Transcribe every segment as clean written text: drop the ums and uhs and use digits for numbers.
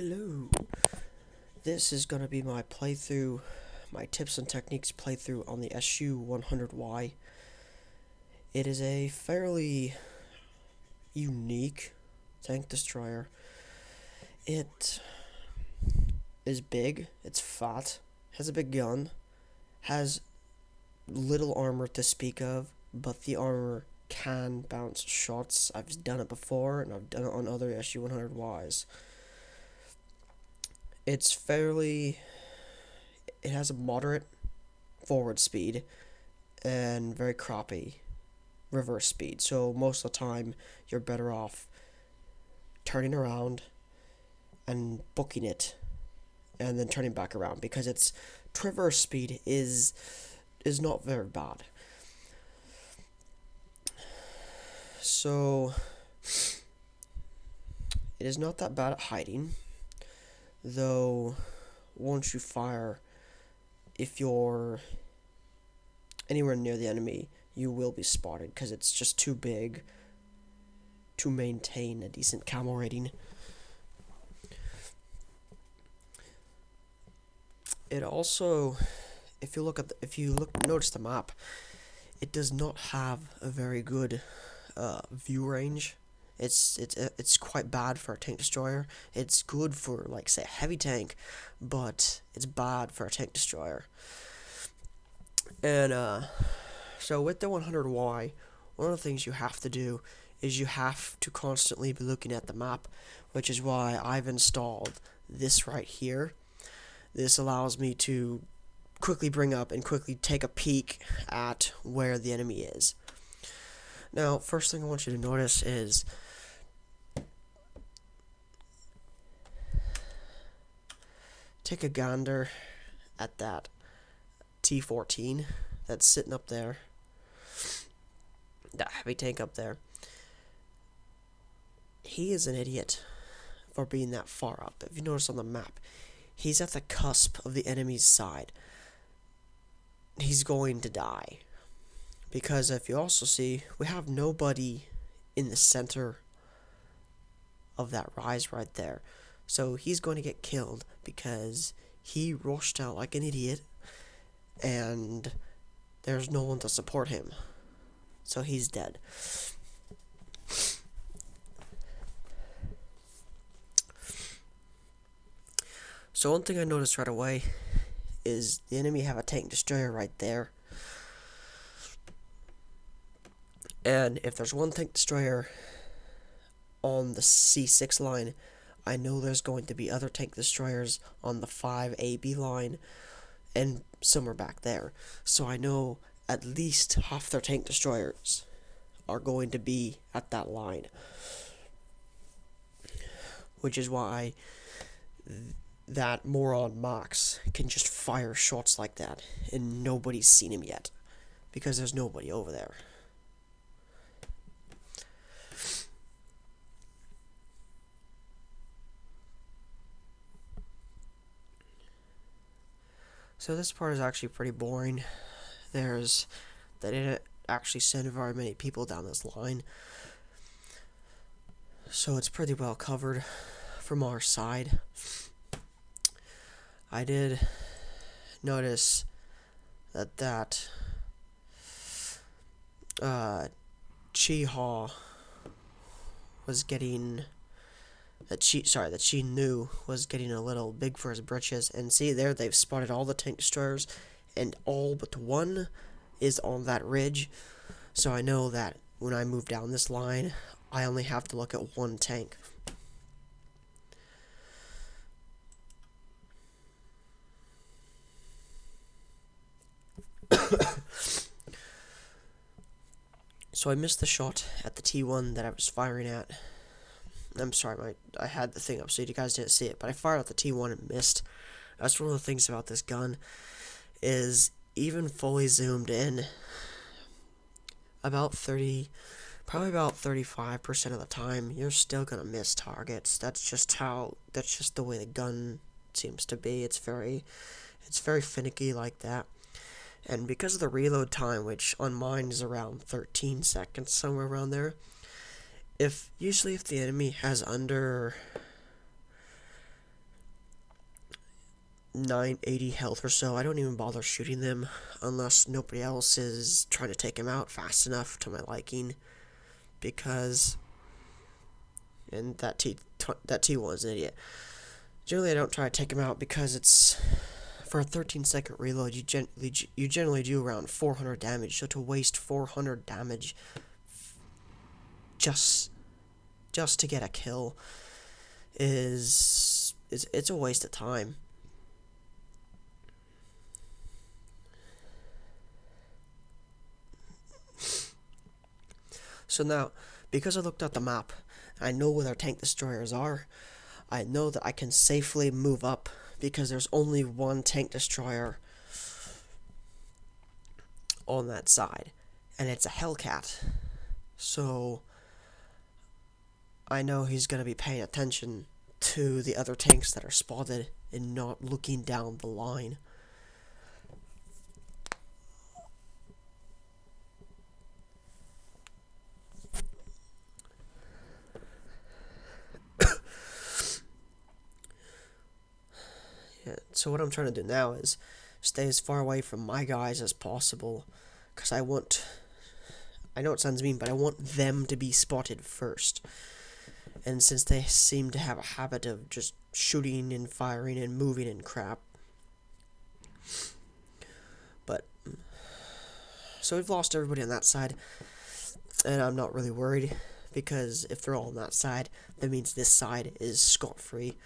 Hello. This is going to be my playthrough, my tips and techniques playthrough on the SU-100Y. It is a fairly unique tank destroyer. It is big, it's fat, has a big gun, has little armor to speak of, but the armor can bounce shots. I've done it before, and I've done it on other SU-100Ys. It has a moderate forward speed and very crappy reverse speed. So most of the time, you're better off turning around and booking it and then turning back around, because its traverse speed is not very bad. So it is not that bad at hiding, though once you fire, if you're anywhere near the enemy, you will be spotted, because it's just too big to maintain a decent camo rating. It also, if you notice the map, it does not have a very good view range. It's quite bad for a tank destroyer. It's good for, like, say, a heavy tank, but it's bad for a tank destroyer. And so with the 100Y, one of the things you have to do is you have to constantly be looking at the map, which is why I've installed this right here. This allows me to quickly bring up and quickly take a peek at where the enemy is. Now, first thing I want you to notice is take a gander at that T-14 that's sitting up there, that heavy tank up there. He is an idiot for being that far up. If you notice on the map, he's at the cusp of the enemy's side. He's going to die, because if you also see, we have nobody in the center of that rise right there. So he's going to get killed because he rushed out like an idiot and there's no one to support him. So he's dead. So one thing I noticed right away is the enemy have a tank destroyer right there. And if there's one tank destroyer on the C6 line, I know there's going to be other tank destroyers on the 5AB line and somewhere back there. So I know at least half their tank destroyers are going to be at that line. Which is why that moron Max can just fire shots like that and nobody's seen him yet, because there's nobody over there. So this part is actually pretty boring. They didn't actually send very many people down this line, so it's pretty well covered from our side. I did notice that Chi-Ha was getting that Chi Nu was getting a little big for his britches. And see there, they've spotted all the tank destroyers, and all but one is on that ridge. So I know that when I move down this line, I only have to look at one tank. So I missed the shot at the T1 that I was firing at. I'm sorry, I had the thing up so you guys didn't see it, but I fired at the T1 and missed. That's one of the things about this gun, is even fully zoomed in, probably about 35% of the time, you're still gonna miss targets. That's just the way the gun seems to be. It's very finicky like that. And because of the reload time, which on mine is around 13 seconds, somewhere around there, usually if the enemy has under 980 health or so. I don't even bother shooting them unless nobody else is trying to take him out fast enough to my liking, because and that T1's an idiot. Generally, I don't try to take him out because it's for a 13-second reload. You generally do around 400 damage. So to waste 400 damage just to get a kill is it's a waste of time. So now, because I looked at the map, I know where their tank destroyers are. I know that I can safely move up because there's only one tank destroyer on that side, and it's a Hellcat. So I know he's going to be paying attention to the other tanks that are spotted and not looking down the line. Yeah, so what I'm trying to do now is stay as far away from my guys as possible, because I know it sounds mean, but I want them to be spotted first. And since they seem to have a habit of just shooting and firing and moving and crap. But so we've lost everybody on that side, and I'm not really worried, because if they're all on that side, that means this side is scot-free.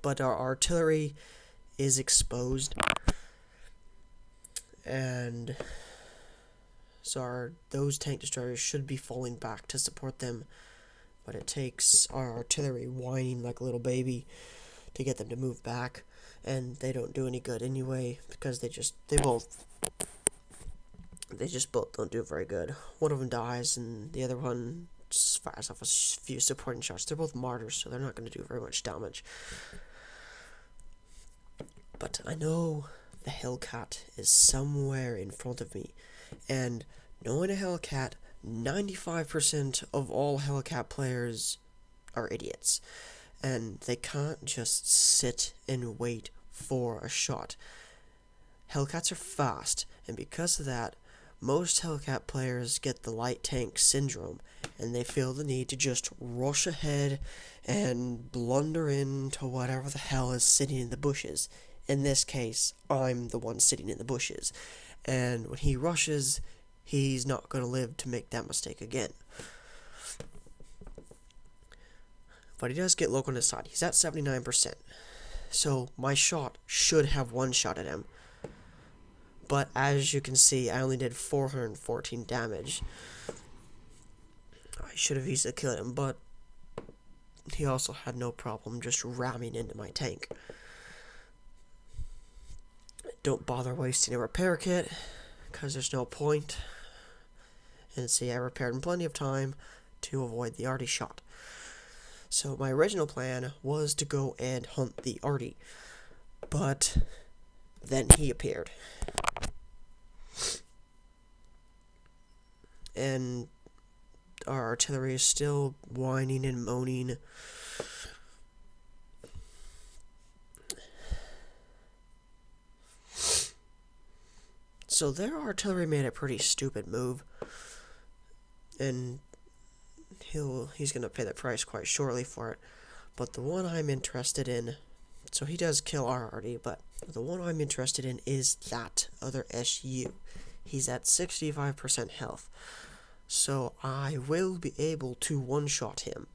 But our artillery is exposed, and so those tank destroyers should be falling back to support them, but it takes our artillery whining like a little baby to get them to move back, and they don't do any good anyway, because they both don't do very good. One of them dies, and the other one just fires off a few supporting shots. They're both martyrs, so they're not going to do very much damage. But I know the Hellcat is somewhere in front of me, and knowing a Hellcat, 95% of all Hellcat players are idiots, and they can't just sit and wait for a shot. Hellcats are fast, and because of that, most Hellcat players get the light tank syndrome, and they feel the need to just rush ahead and blunder into whatever the hell is sitting in the bushes. In this case, I'm the one sitting in the bushes, and when he rushes, he's not going to live to make that mistake again. But he does get low on his side. He's at 79%. So my shot should have one shot at him. But as you can see, I only did 414 damage. I should have easily killed him, but he also had no problem just ramming into my tank. Don't bother wasting a repair kit, because there's no point. And see, I repaired in plenty of time to avoid the arty shot. So my original plan was to go and hunt the arty, but then he appeared. And our artillery is still whining and moaning. So their artillery made a pretty stupid move, and he's gonna pay the price quite shortly for it. But the one I'm interested in, so he does kill our arty, but the one I'm interested in is that other SU. He's at 65% health, so I will be able to one-shot him.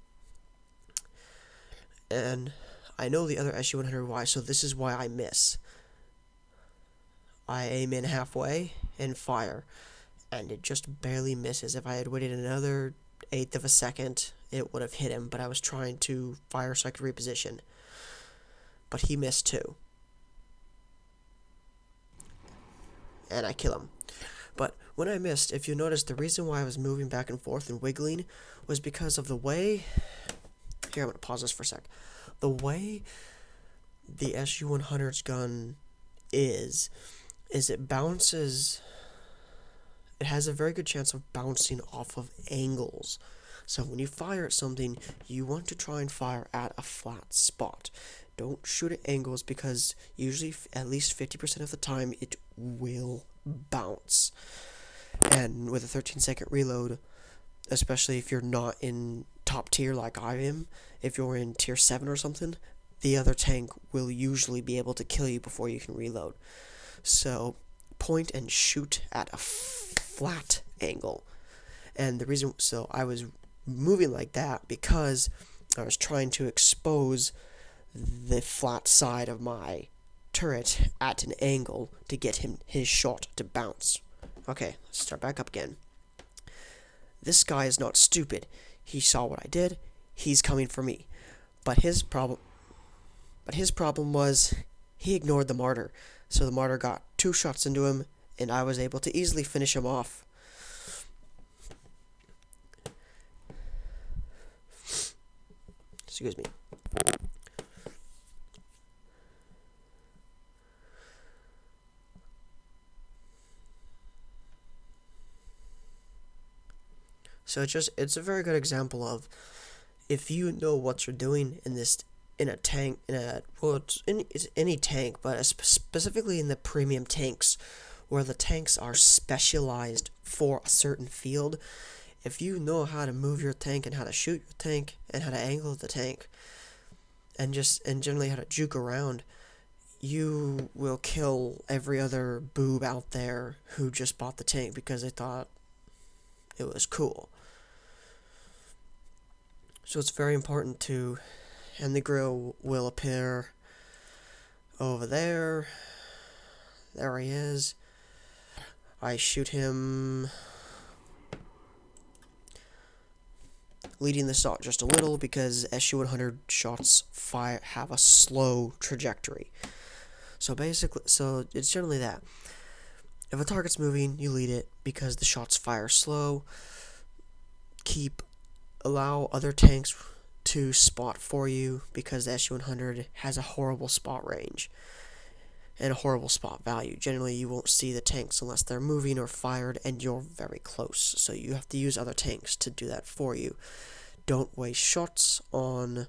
And I know the other SU-100Y, so this is why I miss. I aim in halfway and fire, and it just barely misses. If I had waited another eighth of a second, it would have hit him, but I was trying to fire so I could reposition. But he missed too. And I kill him. But when I missed, if you notice, the reason why I was moving back and forth and wiggling was because of the way... Here, I'm going to pause this for a sec. The way the SU-100's gun is it bounces... It has a very good chance of bouncing off of angles. So when you fire at something, you want to try and fire at a flat spot. Don't shoot at angles, because usually at least 50% of the time it will bounce. And with a 13-second reload, especially if you're not in top tier like I am, if you're in tier 7 or something, the other tank will usually be able to kill you before you can reload. So point and shoot at a flat angle. And the reason, so I was moving like that because I was trying to expose the flat side of my turret at an angle to get his shot to bounce. Okay, let's start back up again. This guy is not stupid. He saw what I did. He's coming for me. But his problem was he ignored the martyr. So the martyr got 2 shots into him, and I was able to easily finish him off. Excuse me. So it's a very good example of, if you know what you're doing in a tank, it's any tank, but specifically in the premium tanks, where the tanks are specialized for a certain field. If you know how to move your tank and how to shoot your tank and how to angle the tank and generally how to juke around, you will kill every other boob out there who just bought the tank because they thought it was cool. So it's very important to, and the grill will appear over there. There he is. I shoot him, leading the shot just a little because SU-100 shots have a slow trajectory. So basically, it's generally that. If a target's moving, you lead it because the shots fire slow. Allow other tanks to spot for you because the SU-100 has a horrible spot range and a horrible spot value. Generally, you won't see the tanks unless they're moving or fired and you're very close. So you have to use other tanks to do that for you. Don't waste shots on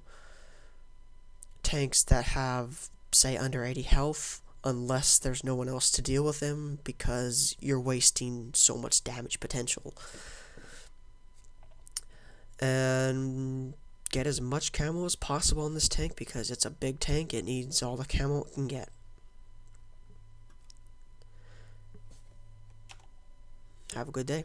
tanks that have, say, under 80 health unless there's no one else to deal with them, because you're wasting so much damage potential. And get as much camo as possible on this tank because it's a big tank. It needs all the camo it can get. Have a good day.